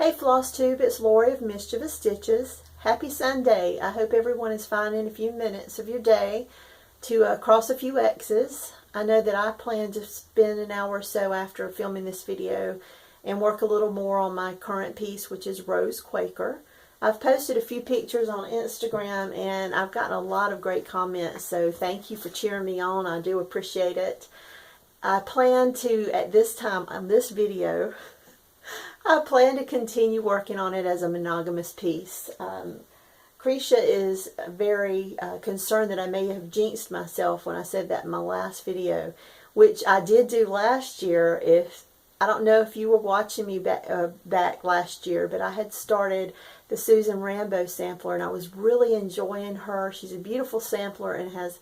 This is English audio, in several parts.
Hey Flosstube, it's Lori of Mischievous Stitches. Happy Sunday. I hope everyone is finding a few minutes of your day to cross a few X's. I know that I plan to spend an hour or so after filming this video and work a little more on my current piece, which is Rose Quaker. I've posted a few pictures on Instagram and I've gotten a lot of great comments, so thank you for cheering me on. I do appreciate it. I plan to, at this time on this video, I plan to continue working on it as a monogamous piece. Crochet is very concerned that I may have jinxed myself when I said that in my last video, which I did do last year. I don't know if you were watching me back last year, but I had started the Susan Rambo sampler and I was really enjoying her. She's a beautiful sampler and has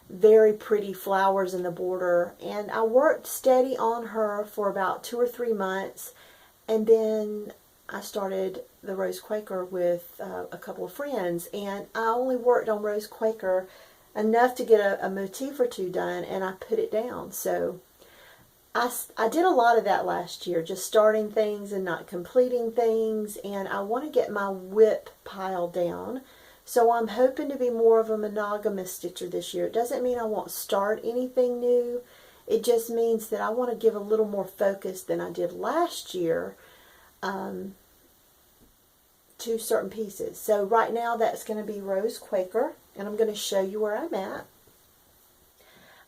very pretty flowers in the border, and I worked steady on her for about 2 or 3 months. And then I started the Rose Quaker with a couple of friends, and I only worked on Rose Quaker enough to get a motif or two done, and I put it down. So I did a lot of that last year, just starting things and not completing things, and I want to get my whip pile down. So I'm hoping to be more of a monogamous stitcher this year. It doesn't mean I won't start anything new. It just means that I want to give a little more focus than I did last year to certain pieces. So right now that's going to be Rose Quaker, and I'm going to show you where I'm at.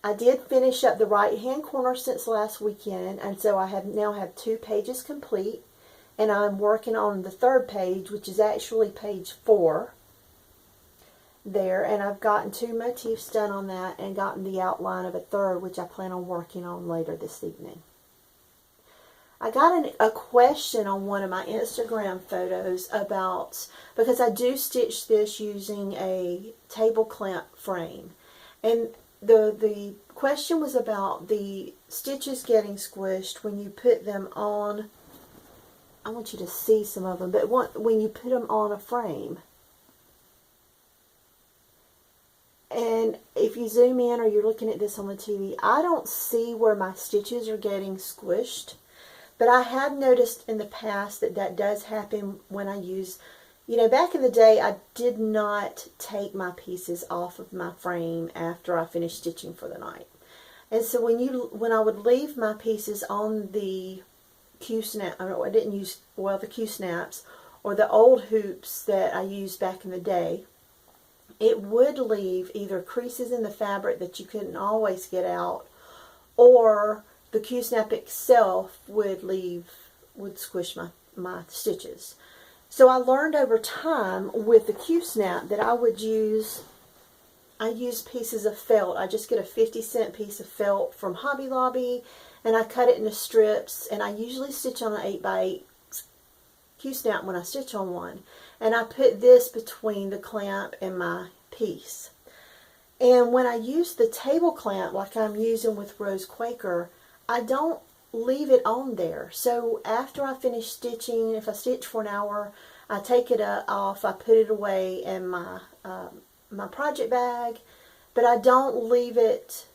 I did finish up the right hand corner since last weekend, and so I now have 2 pages complete, and I'm working on the 3rd page, which is actually page 4. There, and I've gotten 2 motifs done on that and gotten the outline of a 3rd, which I plan on working on later this evening. I got a question on one of my Instagram photos about, because I do stitch this using a table clamp frame, and the question was about the stitches getting squished when you put them on. I want you to see some of them, but when you put them on a frame. And if you zoom in or you're looking at this on the TV, I don't see where my stitches are getting squished. But I have noticed in the past that that does happen when I use, back in the day I did not take my pieces off of my frame after I finished stitching for the night. And so when I would leave my pieces on the Q-snap, I didn't use, the Q-snaps or the old hoops that I used back in the day, it would leave either creases in the fabric that you couldn't always get out, or the Q-snap itself would squish my stitches. So I learned over time with the Q-snap that I use pieces of felt. I just get a 50-cent piece of felt from Hobby Lobby, and I cut it into strips, and I usually stitch on an 8x8 Q-snap when I stitch on one. And I put this between the clamp and my piece. And when I use the table clamp like I'm using with Rose Quaker, I don't leave it on there. So after I finish stitching, if I stitch for an hour, I take it off, I put it away in my my project bag, but I don't leave it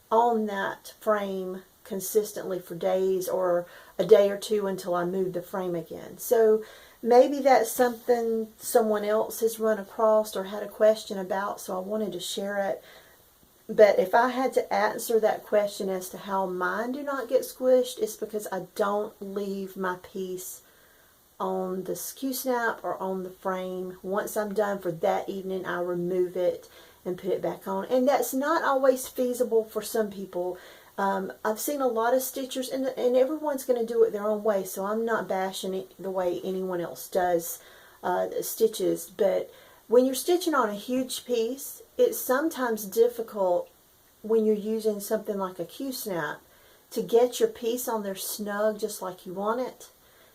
on that frame consistently for days or a day or 2 until I move the frame again. So maybe that's something someone else has run across or had a question about, so I wanted to share it. But if I had to answer that question as to how mine do not get squished, it's because I don't leave my piece on the Q-snap or on the frame. Once I'm done for that evening, I remove it and put it back on. And that's not always feasible for some people. I've seen a lot of stitchers, and everyone's going to do it their own way, so I'm not bashing it the way anyone else does stitches. But when you're stitching on a huge piece, it's sometimes difficult when you're using something like a Q-snap to get your piece on there snug just like you want it.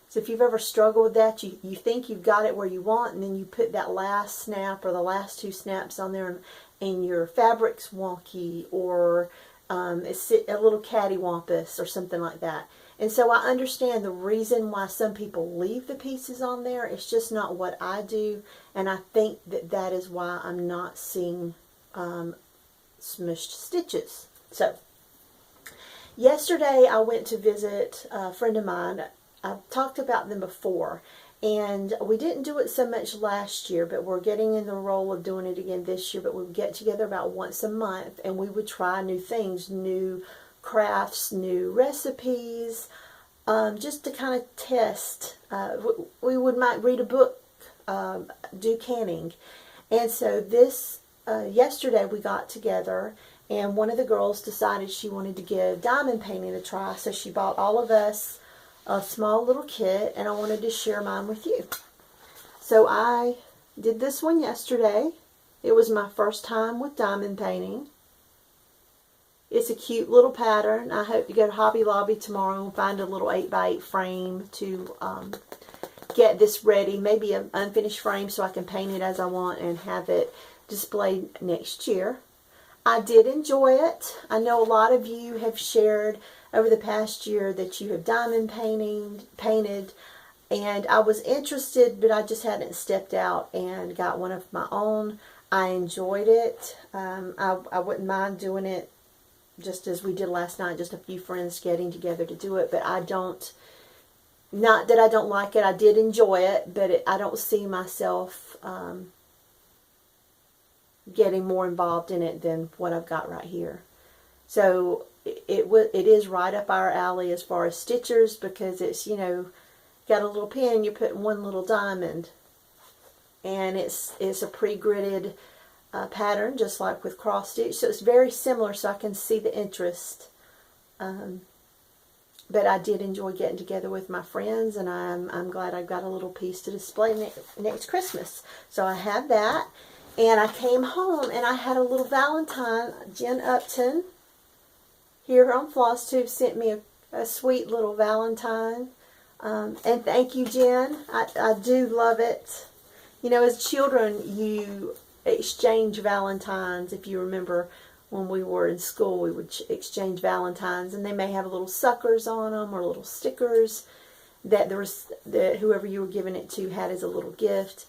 So if you've ever struggled with that, you think you've got it where you want, and then you put that last snap or the last 2 snaps on there, and your fabric's wonky, or it's a little cattywampus or something like that. And so I understand the reason why some people leave the pieces on there. It's just not what I do, and I think that is why I'm not seeing smushed stitches. So yesterday I went to visit a friend of mine. I've talked about them before, And we didn't do it so much last year, but we're getting in the role of doing it again this year. But we would get together about once a month, and we would try new things, new crafts, new recipes, just to kind of test. We might read a book, do canning. And so yesterday we got together, and one of the girls decided she wanted to give diamond painting a try. So she bought all of us a small little kit, and I wanted to share mine with you. So I did this one yesterday. It was my first time with diamond painting. It's a cute little pattern. I hope to go to Hobby Lobby tomorrow and find a little 8x8 frame to get this ready. Maybe an unfinished frame so I can paint it as I want and have it displayed next year. I did enjoy it. I know a lot of you have shared over the past year that you have diamond painted, and I was interested, but I just hadn't stepped out and got one of my own. I enjoyed it. I wouldn't mind doing it just as we did last night, just a few friends getting together to do it, but not that I don't like it. I did enjoy it, but I don't see myself getting more involved in it than what I've got right here. So it is right up our alley as far as stitchers, because it's, got a little pin, you're putting one little diamond, and it's a pre-gridded pattern, just like with cross stitch. So it's very similar, so I can see the interest. But I did enjoy getting together with my friends, and I'm glad I've got a little piece to display next Christmas. So I have that, and I came home and I had a little Valentine. Jen Upton here on Flosstube sent me a sweet little Valentine. And thank you, Jen. I do love it. As children, you exchange Valentines. If you remember, when we were in school, we would exchange Valentines, and they may have little suckers on them or little stickers that whoever you were giving it to had as a little gift.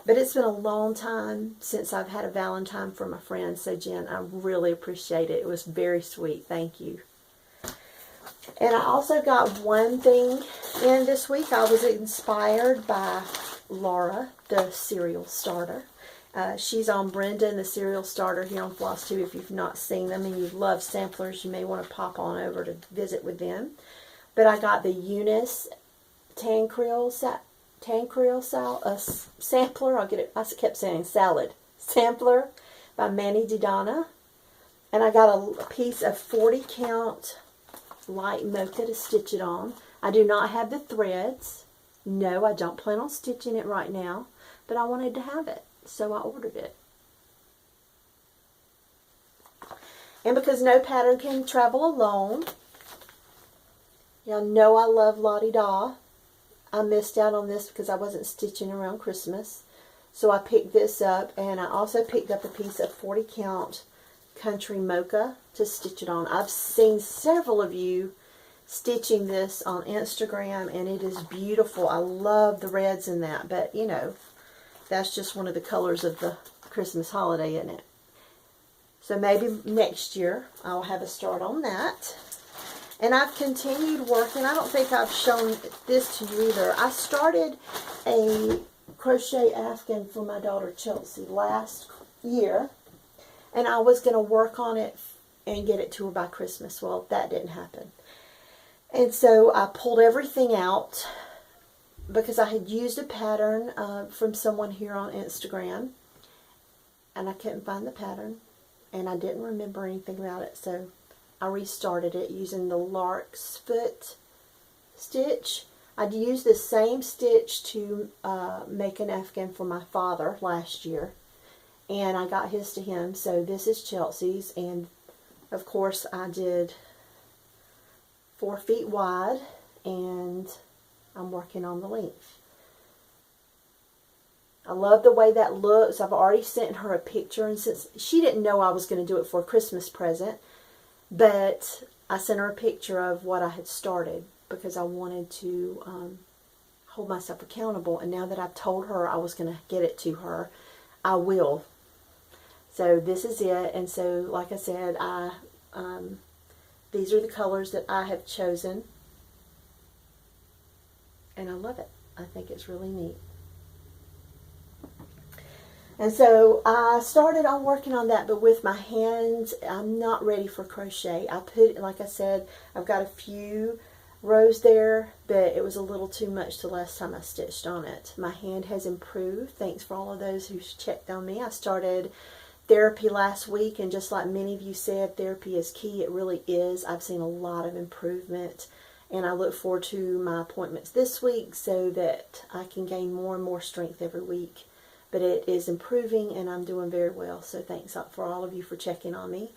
But it's been a long time since I've had a Valentine from a friend. So, Jen, I really appreciate it. It was very sweet. Thank you. And I also got one thing in this week. I was inspired by Laura, the cereal starter. She's on Brenda and the Cereal Starter here on Flosstube. If you've not seen them and you love samplers, you may want to pop on over to visit with them. But I got the Eunice Tan Creole sampler. I kept saying salad. Sampler by Manny Didana. And I got a piece of 40 count light mocha to stitch it on. I do not have the threads. No, I don't plan on stitching it right now, but I wanted to have it, so I ordered it. And because no pattern can travel alone, y'all know I love Lottie Da. I missed out on this because I wasn't stitching around Christmas. So I picked this up, and I also picked up a piece of 40 count country mocha to stitch it on. I've seen several of you stitching this on Instagram, and it is beautiful. I love the reds in that, but that's just one of the colors of the Christmas holiday, isn't it? So maybe next year I'll have a start on that. And I've continued working. I don't think I've shown this to you either. I started a crochet afghan for my daughter Chelsea last year, and I was going to work on it and get it to her by Christmas. Well, that didn't happen. And so I pulled everything out because I had used a pattern from someone here on Instagram, and I couldn't find the pattern, and I didn't remember anything about it. So I restarted it using the lark's foot stitch. I'd used the same stitch to make an afghan for my father last year, and I got his to him. So this is Chelsea's, and of course I did 4 feet wide, and I'm working on the length. I love the way that looks. I've already sent her a picture, and since she didn't know I was going to do it for a Christmas present, but I sent her a picture of what I had started because I wanted to hold myself accountable. And now that I've told her I was going to get it to her, I will. So this is it. And so, like I said, these are the colors that I have chosen, and I love it. I think it's really neat. And so I started on working on that, but with my hands, I'm not ready for crochet. Like I said, I've got a few rows there, but it was a little too much the last time I stitched on it. My hand has improved. Thanks for all of those who checked on me. I started therapy last week, and just like many of you said, therapy is key. It really is. I've seen a lot of improvement, and I look forward to my appointments this week so that I can gain more and more strength every week. But it is improving, and I'm doing very well. So thanks for all of you for checking on me.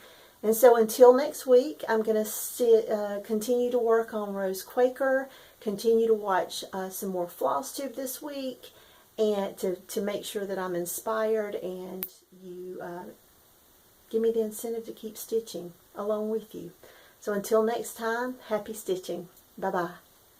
And so until next week, I'm going to continue to work on Rose Quaker, continue to watch some more Flosstube this week, and to make sure that I'm inspired and you give me the incentive to keep stitching along with you. So until next time, happy stitching. Bye-bye.